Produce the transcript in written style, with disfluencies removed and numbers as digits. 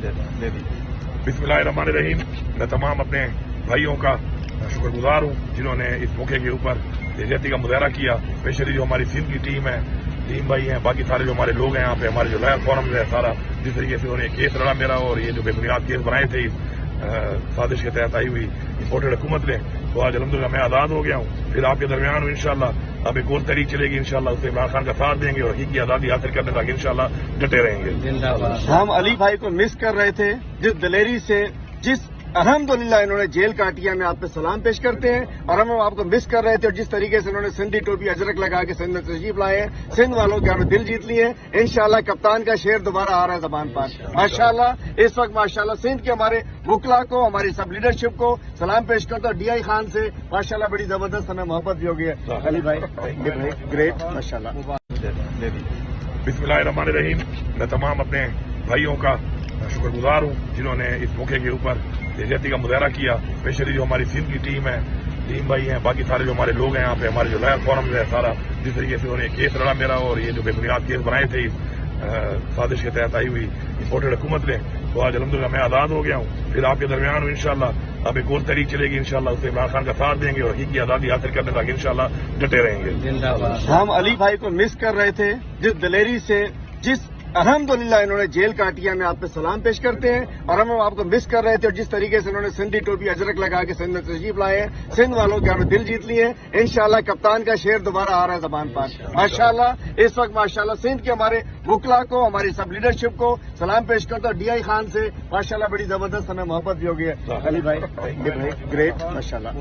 बिस्मिल्लाहिर्रहमानिर्रहीम। मैं तमाम अपने भाइयों का शुक्रगुजार हूँ जिन्होंने इस मौके के ऊपर यकजहती का मुजाहरा किया। स्पेशली जो हमारी सिंध की टीम है, टीम भाई हैं, बाकी सारे जो हमारे लोग हैं यहाँ पे, हमारे जो लॉयर फोरम है, सारा जिस तरीके से उन्होंने केस लड़ा मेरा और ये जो बेबुनियाद केस बनाए थे इस साजिश के तहत आई हुई इम्पोर्टेड हुकूमत ने, तो आज अलहमदुलिल्लाह मैं आज़ाद हो गया हूँ। फिर आपके दरमियान हूँ इंशाल्लाह। अब एक और तहरीक चलेगी इंशाल्लाह, उससे इमरान खान का साथ देंगे और हकीकी आज़ादी हासिल करने तक इंशाल्लाह डटे रहेंगे। हम अली भाई को मिस कर रहे थे, जिस दिलेरी से, जिस अल्हम्दुलिल्लाह इन्होंने जेल काटी है, मैं आप पे सलाम पेश करते हैं। और हम आपको मिस कर रहे थे, और जिस तरीके से उन्होंने सिंधी टोपी अजरक लगा के सिंध में तशरीफ लाए हैं, सिंध वालों के हमें दिल जीत लिए हैं। इंशाल्लाह कप्तान का शेर दोबारा आ रहा है जबान पर माशाल्लाह। इस वक्त माशाल्लाह सिंध के हमारे वकला को, हमारी सब लीडरशिप को सलाम पेश करता हूँ। DI खान से माशाल्लाह बड़ी जबरदस्त हमें मोहब्बत भी हो गई है। अली भाई ग्रेट माशाल्लाह। बिस्मिल्लाहिर्रहमानिर्रहीम। मैं तमाम अपने भाइयों का शुक्रगुजार हूँ जिन्होंने इस मौके के ऊपर यकजहती का मुजाहरा किया। स्पेशली जो हमारी सिंध की टीम है, टीम भाई हैं, बाकी सारे जो हमारे लोग हैं यहाँ पे, हमारे जो लॉयर फोरम है, सारा जिस तरीके से उन्होंने केस लड़ा मेरा और ये जो बेबुनियाद केस बनाए थे इस साजिश के तहत आई हुई इम्पोर्टेड हुकूमत ने, तो आज अलहमदुलिल्लाह मैं आज़ाद हो गया हूँ। फिर आपके दरमियान हूँ इंशाल्लाह। अब एक और तहरीक चलेगी इंशाल्लाह, उससे इमरान खान का साथ देंगे और हकीकी आज़ादी हासिल करने तक इंशाल्लाह डटे रहेंगे। हम अली भाई को मिस कर रहे थे, जिस दिलेरी से, जिस अल्हम्दुलिल्लाह इन्होंने जेल काटी है, मैं आप पे सलाम पेश करते हैं। और हम आपको मिस कर रहे थे, और जिस तरीके से उन्होंने सिंधी टोपी अजरक लगा के सिंध में तशरीफ लाए हैं, सिंध वालों के हमें दिल जीत लिए हैं। इंशाल्लाह कप्तान का शेर दोबारा आ रहा है जबान पर माशाल्लाह। इस वक्त माशाल्लाह सिंध के हमारे वकला को, हमारी सब लीडरशिप को सलाम पेश करता हूँ। DI खान से माशाल्लाह बड़ी जबरदस्त हमें मोहब्बत भी हो गई है। अली भाई ग्रेट माशाल्लाह।